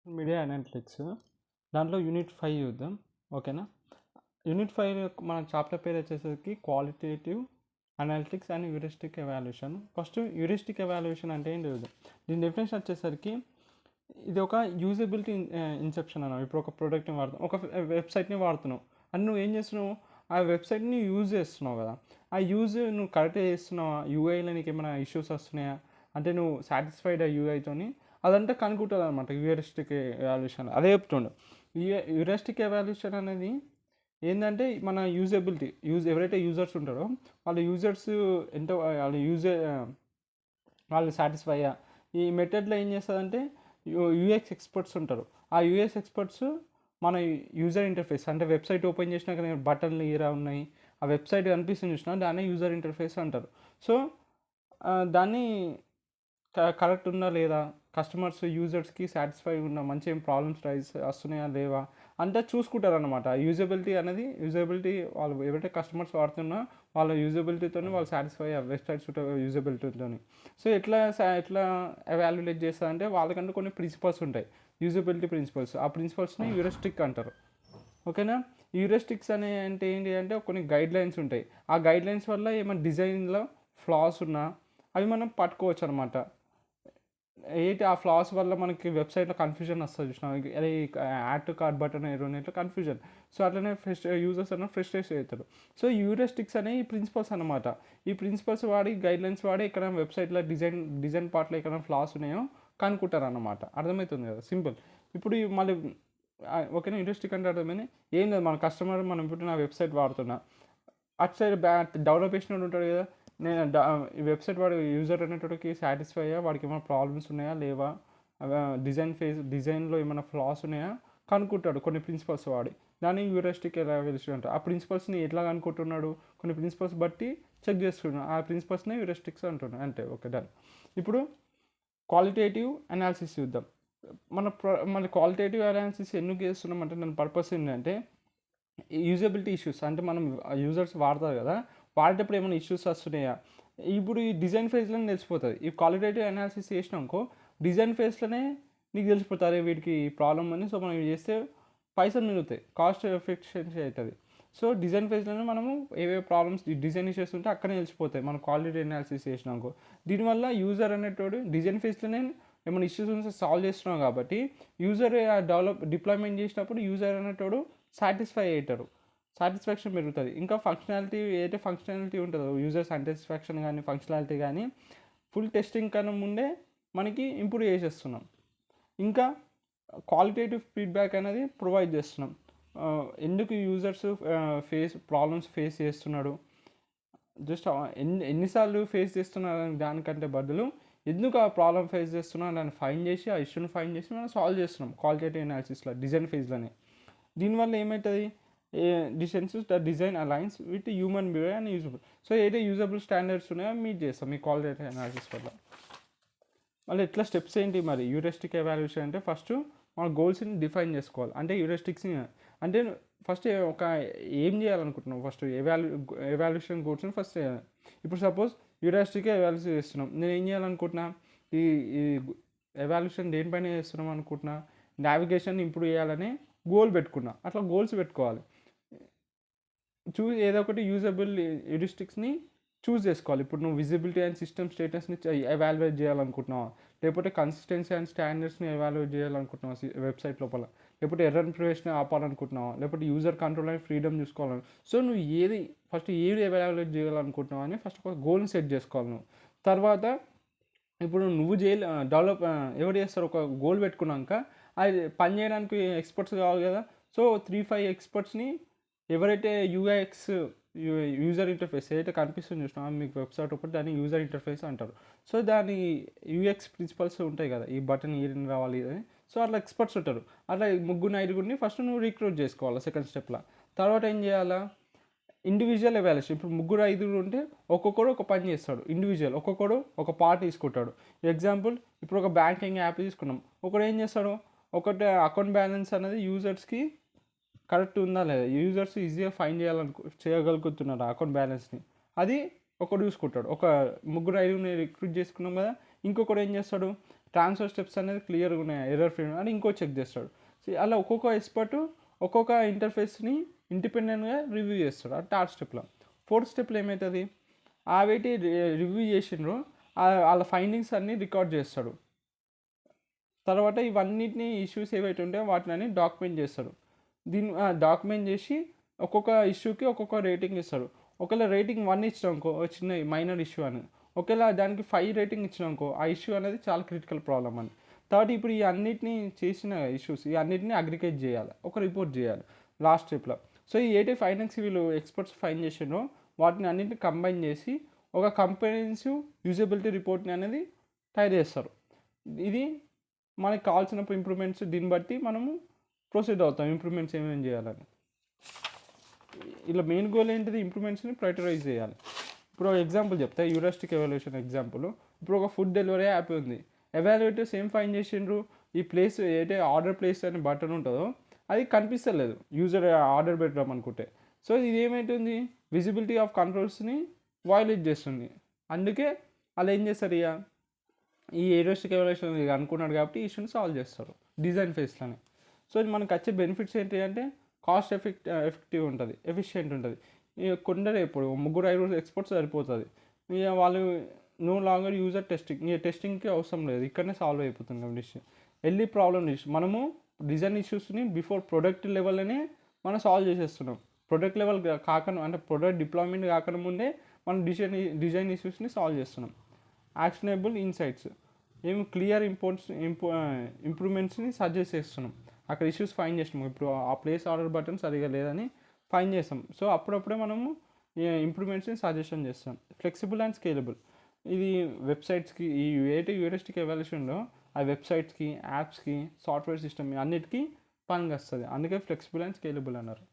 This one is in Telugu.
మీడియా అనలిటిక్స్ దాంట్లో యూనిట్ 5 చూద్దాం. ఓకేనా. యూనిట్ 5 మన చాప్టర్ పేరు వచ్చేసరికి qualitative analytics and heuristic evaluation. First heuristic evaluation అంటే ఏంటి చూద్దాం. దీని డెఫినేషన్ వచ్చేసరికి ఇది ఒక యూజబిలిటీ ఇన్సెప్షన్ అన్నావు. ఇప్పుడు ఒక ప్రోడక్ట్ని వాడుతున్నావు, ఒక వెబ్సైట్ని వాడుతున్నావు అని నువ్వు ఏం చేస్తున్నావు, ఆ వెబ్సైట్ని యూజ్ చేస్తున్నావు కదా. ఆ యూజ్ నువ్వు కరెక్ట్గా చేస్తున్నావా, యూఐలో నీకు ఏమైనా ఇష్యూస్ వస్తున్నాయా అంటే నువ్వు సాటిస్ఫైడ్ ఆ యూఐతోని అదంతా కనుక్కుంటుంది అనమాట హ్యూరిస్టిక్ ఎవాల్యుయేషన్. అదే చెప్తుండు. హ్యూరిస్టిక్ ఎవాల్యుయేషన్ అనేది ఏంటంటే మన యూజబిలిటీ ఎవరైతే యూజర్స్ ఉంటారో వాళ్ళ యూజర్స్ ఎంత వాళ్ళు సాటిస్ఫై అయ్యా. ఈ మెథడ్లో ఏం చేస్తుందంటే యూఎక్స్ ఎక్స్పర్ట్స్ ఉంటారు. ఆ యూఎక్స్ ఎక్స్పర్ట్స్ మన యూజర్ ఇంటర్ఫేస్ అంటే వెబ్సైట్ ఓపెన్ చేసినాక బటన్లు ఈరా ఉన్నాయి, ఆ వెబ్సైట్ కనిపిస్తుంది చూసినా దాన్ని యూజర్ ఇంటర్ఫేస్ అంటారు. సో దాన్ని కరెక్ట్ ఉందా లేదా, కస్టమర్స్ యూజర్స్కి సాటిస్ఫై ఉన్నా, మంచి ఏం ప్రాబ్లమ్స్ వస్తున్నాయా లేవా అంటే చూసుకుంటారు అనమాట. యూజబిలిటీ వాళ్ళు ఎవరైతే కస్టమర్స్ వాడుతున్నా వాళ్ళ యూజబిలిటీతో వాళ్ళు సాటిస్ఫై వెబ్సైట్స్ యూజబిలిటీతో. సో ఎట్లా ఎవాల్యుయేట్ చేస్తారంటే వాళ్ళకంటే కొన్ని ప్రిన్సిపల్స్ ఉంటాయి, యూజబిలిటీ ప్రిన్సిపల్స్. ఆ ప్రిన్సిపల్స్ని హ్యూరిస్టిక్ అంటారు. ఓకేనా. హ్యూరిస్టిక్స్ అంటే ఏంటి అంటే కొన్ని గైడ్ లైన్స్ ఉంటాయి. ఆ గైడ్ లైన్స్ వల్ల ఏమైనా డిజైన్లో ఫ్లాస్ ఉన్నా అవి మనం పట్టుకోవచ్చు అనమాట. ఏంటి ఆ ఫ్లాస్ వల్ల మనకి వెబ్సైట్లో కన్ఫ్యూజన్ వస్తుంది చూసినా, అదే యాడ్ టు కార్ట్ బటన్ ఎరువునేట్లో కన్ఫ్యూజన్. సో అట్లనే యూజర్స్ అన్న ఫ్రస్ట్రేషన్ అవుతారు. సో హ్యూరిస్టిక్స్ అనే ఈ ప్రిన్సిపల్స్ అనమాట. ఈ ప్రిన్సిపల్స్ వాడి గైడ్లైన్స్ వాడి ఇక్కడ వెబ్సైట్లో డిజైన్ పార్ట్లో ఎక్కడ ఫ్లాస్ ఉన్నాయో కనుక్కుంటారు అన్నమాట. అర్థమవుతుంది కదా, సింపుల్. ఇప్పుడు మళ్ళీ ఓకేనా. హ్యూరిస్టిక్ అంటే అర్థమైంది. ఏం లేదు, మన కస్టమర్ మనం ఇప్పుడు నా వెబ్సైట్ వాడుతున్నా, అటు సైడ్ డెవలప్ చేసినట్టు ఉంటాడు కదా, నేను ఈ వెబ్సైట్ వాడు యూజర్ అనేటోడికి సాటిస్ఫై అయ్యా, వాడికి ఏమైనా ప్రాబ్లమ్స్ ఉన్నాయా లేవా, డిజైన్లో ఏమైనా ఫ్లాస్ ఉన్నాయా కనుక్కుంటాడు కొన్ని ప్రిన్సిపల్స్ వాడి. దాన్ని హ్యూరిస్టిక్ ఎవాల్యుయేషన్ అంటారు. ఆ ప్రిన్సిపల్స్ని ఎట్లా కనుక్కుంటున్నాడు, కొన్ని ప్రిన్సిపల్స్ బట్టి చెక్ చేస్తున్నాడు. ఆ ప్రిన్సిపల్స్ని హ్యూరిస్టిక్స్ అంటున్నాడు. అంతే, ఓకే, డన్. ఇప్పుడు క్వాలిటేటివ్ అనాలిసిస్ చూద్దాం. మన క్వాలిటేటివ్ అనాలిసిస్ ఎందుకు చేస్తున్నాం అంటే దాని పర్పస్ ఏంటంటే యూజబిలిటీ ఇష్యూస్ అంటే మనం యూజర్స్ వాడతారు కదా, వాడేటప్పుడు ఏమైనా ఇష్యూస్ వస్తున్నాయా. ఇప్పుడు ఈ డిజైన్ ఫేజ్లోనే తెలిసిపోతుంది. ఈ క్వాలిటేటివ్ అనాలిసిస్ చేసినాకో డిజైన్ ఫేజ్లోనే నీకు తెలిసిపోతుంది వీటికి ప్రాబ్లమ్ అని. సో మనం చేస్తే పైసలు మిగులుతాయి, కాస్ట్ ఎఫిషియన్సీ అవుతుంది. సో డిజైన్ ఫేజ్లోనే మనము ఏవే ప్రాబ్లమ్స్ డిజైన్ ఇష్యూస్ ఉంటే అక్కడనే తెలిసిపోతాయి మనం క్వాలిటీ అనాలిసిస్ చేసినాకో. దీనివల్ల యూజర్ అనేటోడు డిజైన్ ఫేజ్లోనే ఏమైనా ఇష్యూస్ ఉంటే సాల్వ్ చేస్తున్నాం కాబట్టి యూజర్ డిప్లాయ్మెంట్ చేసినప్పుడు యూజర్ అనేటోడు సాటిస్ఫై అవుతారు, సాటిస్ఫాక్షన్ పెరుగుతుంది. ఇంకా ఫంక్షనాలిటీ ఉంటుందో యూజర్ సాటిస్ఫాక్షన్ కానీ ఫంక్షనాలిటీ కానీ ఫుల్ టెస్టింగ్ కన్నా ముందే మనకి ఇంప్రూవ్ చేసేస్తున్నాం. ఇంకా క్వాలిటేటివ్ ఫీడ్బ్యాక్ అనేది ప్రొవైడ్ చేస్తున్నాం. ఎందుకు యూజర్స్ ప్రాబ్లమ్స్ ఫేస్ చేస్తున్నాడు, జస్ట్ ఎన్నిసార్లు ఫేస్ చేస్తున్నారు దానికంటే బదులు ఎందుకు ఆ ప్రాబ్లం ఫేస్ చేస్తున్నాం దాన్ని ఫైండ్ చేసి ఆ ఇష్యూని ఫైండ్ చేసి మనం సాల్వ్ చేస్తున్నాం క్వాలిటేటివ్ అనాలిసిస్లో డిజైన్ ఫేజ్లోనే. దీనివల్ల ఏమవుతుంది, design aligns with human behaviour and usable. So ఏదైతే యూజబుల్ స్టాండర్డ్స్ ఉన్నాయో మీట్ చేస్తాం మీ క్వాలిటేటివ్ అనాలిసిస్ వల్ల. మళ్ళీ ఎట్లా స్టెప్స్ ఏంటి మరి హ్యూరిస్టిక్ ఎవాల్యుయేషన్ అంటే ఫస్ట్ మన గోల్స్ని డిఫైన్ చేసుకోవాలి. అంటే హ్యూరిస్టిక్స్ని అంటే ఫస్ట్ ఒక ఏం చేయాలనుకుంటున్నావు, ఫస్ట్ ఎవాల్యుయేషన్ గోల్స్ని ఫస్ట్ చేయాలి. ఇప్పుడు సపోజ్ హ్యూరిస్టిక్ ఎవాల్యుయేషన్ చేస్తున్నాం, నేను ఏం చేయాలనుకుంటున్నా, ఈ ఈ ఎవాల్యుయేషన్ దేనిపైన చేస్తున్నాం అనుకుంటున్నా, నావిగేషన్ ఇంప్రూవ్ చేయాలని గోల్ పెట్టుకున్నా. అట్లా గోల్స్ పెట్టుకోవాలి. ఏదో ఒకటి యూజబుల్ హ్యూరిస్టిక్స్ని చూస్ చేసుకోవాలి. ఇప్పుడు నువ్వు విజిబిలిటీ అండ్ సిస్టమ్ స్టేటస్ని ఎవాల్యుయేట్ చేయాలనుకుంటున్నావా, లేకపోతే కన్సిస్టెన్సీ అండ్ స్టాండర్డ్స్ని ఎవాల్యుయేట్ చేయాలనుకుంటున్నావా వెబ్సైట్ లోపల, లేకపోతే ఎర్రర్ ఇన్ఫర్మేషన్ ఆపాలనుకుంటున్నావా, లేకపోతే యూజర్ కంట్రోల్ అండ్ ఫ్రీడమ్ చూసుకోవాలని. సో నువ్వు ఫస్ట్ ఏది ఎవాల్యుయేట్ చేయాలనుకుంటున్నావు అని ఫస్ట్ ఒక గోల్ని సెట్ చేసుకోవాలి నువ్వు. తర్వాత ఇప్పుడు నువ్వు ఎవరు చేస్తారు, ఒక గోల్ పెట్టుకున్నాక అది పని చేయడానికి ఎక్స్పర్ట్స్ కావాలి కదా. సో 3-5 ఎక్స్పర్ట్స్ని ఎవరైతే యూజర్ ఇంటర్ఫేస్ ఏదైతే కనిపిస్తుంది చూసినా మీకు వెబ్సైట్ ఒకటి, దాన్ని యూజర్ ఇంటర్ఫేస్ అంటారు. సో దాని యూఎక్స్ ప్రిన్సిపల్స్ ఉంటాయి కదా, ఈ బటన్ ఏం రావాలి అని. సో అట్లా ఎక్స్పర్ట్స్ ఉంటారు. అట్లా 3-5 ఫస్ట్ నువ్వు రిక్రూట్ చేసుకోవాలి సెకండ్ స్టెప్లో. తర్వాత ఏం చేయాలా, ఇండివిజువల్ ఎవాల్యుయేషన్. ఇప్పుడు 3-5 ఉంటే ఒక్కొక్కడు ఒక పని చేస్తాడు, ఇండివిజువల్ ఒక్కొక్కడు ఒక పార్ట్ తీసుకుంటాడు. ఎగ్జాంపుల్ ఇప్పుడు ఒక బ్యాంకింగ్ యాప్ తీసుకున్నాం, ఒకడు ఏం చేస్తాడు, ఒకటి అకౌంట్ బ్యాలెన్స్ అనేది యూజర్స్కి కరెక్ట్ ఉందా లేదా, యూజర్స్ ఈజీగా ఫైండ్ చేయగలుగుతున్నారు అకౌంట్ బ్యాలెన్స్ని, అది ఒకడు చూసుకుంటాడు. ఒక 3-5 రిక్రూట్ చేసుకున్నాం కదా, ఇంకొకడు ఏం చేస్తాడు, ట్రాన్స్ఫర్ స్టెప్స్ అనేది క్లియర్గా ఉన్నాయి, ఎర్రర్ ఫ్రీ అని ఇంకో చెక్ చేస్తాడు. సో అలా ఒక్కొక్క ఎక్స్పర్ట్ ఒక్కొక్క ఇంటర్ఫేస్ని ఇండిపెండెంట్గా రివ్యూ చేస్తాడు ఆ థర్డ్ స్టెప్లో. ఫోర్త్ స్టెప్లో ఏమవుతుంది, అవేటి రివ్యూ చేసిండ్రో వాళ్ళ ఫైండింగ్స్ అన్నీ రికార్డ్ చేస్తాడు. తర్వాత ఇవన్నిటిని ఇష్యూస్ ఏవైతే ఉంటాయో వాటిని డాక్యుమెంట్ చేస్తాడు. దీన్ని డాక్యుమెంట్ చేసి ఒక్కొక్క ఇష్యూకి ఒక్కొక్క రేటింగ్ ఇస్తాడు. ఒకవేళ రేటింగ్ 1 ఇచ్చినామనుకో చిన్న మైనర్ ఇష్యూ అని, ఒకవేళ దానికి 5 రేటింగ్ ఇచ్చినామనుకో ఆ ఇష్యూ అనేది చాలా క్రిటికల్ ప్రాబ్లం అని. తర్వాత ఇప్పుడు ఈ అన్నిటిని చేసిన ఇష్యూస్ ఈ అన్నిటిని అగ్రిగేట్ చేయాలి, ఒక రిపోర్ట్ చేయాలి లాస్ట్ స్టెప్లో. సో ఈ ఫైనాన్స్ వీళ్ళు ఎక్స్పర్ట్స్ ఫైన్ చేసిండ్రో వాటిని అన్నింటిని కంబైన్ చేసి ఒక కంప్రహెన్సివ్ యూజబిలిటీ రిపోర్ట్ని అనేది తయారు చేస్తారు. ఇది మనకు కావాల్సిన ఇంప్రూవ్మెంట్స్ దీన్ని బట్టి మనము ప్రొసీడ్ అవుతాం ఇంప్రూవ్మెంట్స్ ఏమేమి చేయాలని. ఇలా మెయిన్ గోల్ ఏంటిది, ఇంప్రూవ్మెంట్స్ని ప్రయారిటైజ్ చేయాలి. ఇప్పుడు ఒక ఎగ్జాంపుల్ చెప్తా, హ్యూరిస్టిక్ ఎవాల్యుయేషన్ ఎగ్జాంపుల్. ఇప్పుడు ఒక ఫుడ్ డెలివరీ యాప్ ఉంది, ఎవాల్యుయేటర్స్ ఏం ఫైన్ చేసిండ్రు, ఈ ప్లేస్ ఏదైతే ఆర్డర్ ప్లేస్ అనే బటన్ ఉంటుందో అది కనిపిస్తలేదు యూజర్ ఆర్డర్ పెట్టడం అనుకుంటే. సో ఇది ఏమవుతుంది, విజిబిలిటీ ఆఫ్ కంట్రోల్స్ని వయలేట్ చేస్తుంది. అందుకే వాళ్ళు ఏం చేస్తారు, ఇక ఈ హ్యూరిస్టిక్ ఎవాల్యుయేషన్ అనుకున్నాడు కాబట్టి ఈ ఇష్యూని సాల్వ్ చేస్తారు డిజైన్ ఫేస్లోనే. సో ఇది మనకు వచ్చే బెనిఫిట్స్ ఏంటి అంటే కాస్ట్ ఎఫెక్టివ్ ఉంటుంది, ఎఫిషియెంట్ ఉంటుంది. ఇక కొందరు ఇప్పుడు 3-5 ఎక్స్పర్ట్స్ సరిపోతుంది. ఇక వాళ్ళు నో లాంగర్ యూజర్ టెస్టింగ్, ఇక టెస్టింగ్కి అవసరం లేదు, ఇక్కడనే సాల్వ్ అయిపోతుంది కండిషన్. ఎర్లీ ప్రాబ్లమ్ ఇష్యూ మనము డిజైన్ ఇష్యూస్ని బిఫోర్ ప్రొడక్ట్ లెవెల్లోనే మనం సాల్వ్ చేసేస్తున్నాం. ప్రొడక్ట్ లెవెల్ కాకుండా అంటే ప్రొడక్ట్ డిప్లాయ్మెంట్ కాకుండా ముందే మనం డిజైన్ ఇష్యూస్ని సాల్వ్ చేస్తున్నాం. యాక్షనబుల్ ఇన్సైట్స్ ఏమి క్లియర్ ఇంప్రూవ్మెంట్స్ని సజెస్ట్ చేస్తున్నాం. అక్కడ ఇష్యూస్ ఫైన్ చేసినాం, ఇప్పుడు ఆ ప్లేస్ ఆర్డర్ బటన్ సరిగా లేదని ఫైన్ చేస్తాం. సో అప్పుడప్పుడే మనము ఇంప్రూవ్మెంట్స్ని సజెషన్ చేస్తాం. ఫ్లెక్సిబుల్ అండ్ స్కేలబుల్, ఇది వెబ్సైట్స్కి ఈ హ్యూరిస్టిక్ ఎవాల్యుయేషన్లో ఆ వెబ్సైట్స్కి, యాప్స్కి, సాఫ్ట్వేర్ సిస్టమ్ అన్నిటికీ పనికి వస్తుంది. అందుకే ఫ్లెక్సిబుల్ అండ్ స్కేలబుల్ అన్నారు.